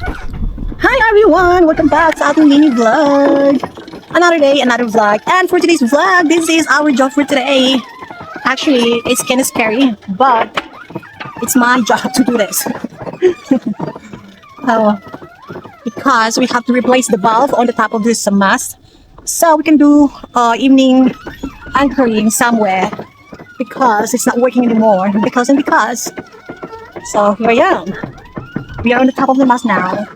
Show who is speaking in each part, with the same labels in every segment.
Speaker 1: Hi everyone! Welcome back sa ating mini vlog. Another day, another vlog. And for today's vlog, this is our job for today. Actually, it's kind of scary, but it's my job to do this. Because we have to replace the valve on the top of this mast. So we can do evening anchoring somewhere because it's not working anymore. Because. So here I am. We are on the top of the mast now.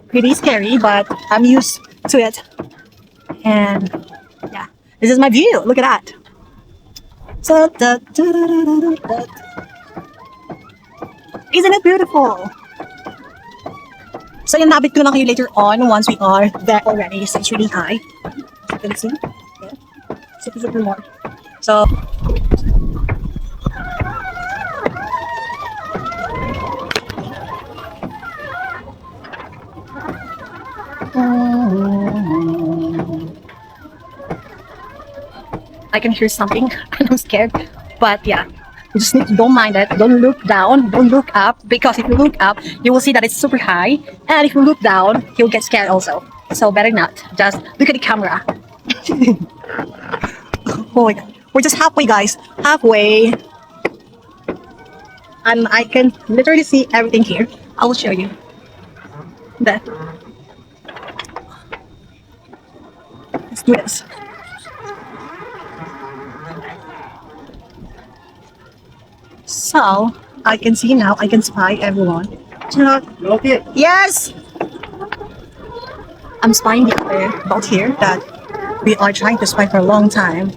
Speaker 1: Pretty scary, but I'm used to it. And yeah, this is my view. Look at that. Isn't it beautiful? So yung nabit ko lang kayo later on once we are there already. So it's really high. You can see. Yeah. Super more. So I can hear something and I'm scared. But yeah, you just need to don't mind it. Don't look down, don't look up, because if you look up, you will see that it's super high. And if you look down, you'll get scared also. So better not. Just look at the camera. Oh my god. We're just halfway, guys. Halfway. And I can literally see everything here. I will show you. There. Let's do this. So, I can see now, I can spy everyone. Okay. Yes! I'm spying the other boat here that we are trying to spy for a long time.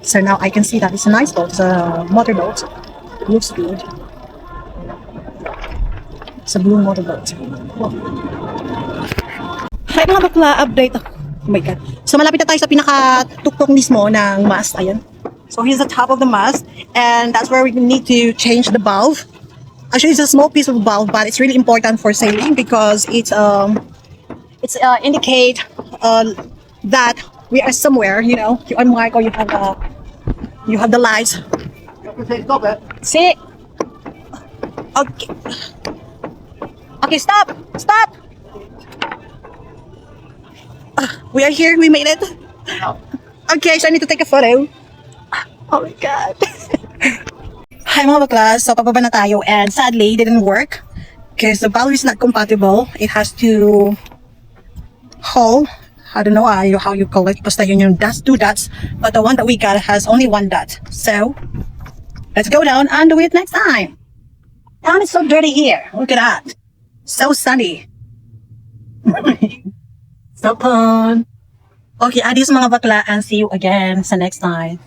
Speaker 1: So now I can see that it's a nice boat, it's a motorboat. Looks good. It's a blue motorboat. Hi mga bakla, update. Oh my god. So malapit na tayo sa pinaka-tuktok mismo ng mast. Ayan. So here's the top of the mast, and that's where we need to change the valve. Actually, it's a small piece of valve, but it's really important for sailing because it's indicate that we are somewhere. You know, you unmark or you have the lights. See? Okay. Okay, stop! Stop! We are here. We made it. Okay, so I need to take a photo. Oh my god. Hi mga baklas, so pababa na tayo and sadly it didn't work because the valve is not compatible. It has to hole, I don't know how you call it, basta yun yung dots, 2 dots, but the one that we got has only 1 dot. So let's go down and do it next time. And it's so dirty here. Look at that. So sunny. So fun. Okay, adios mga bakla and see you again sa next time.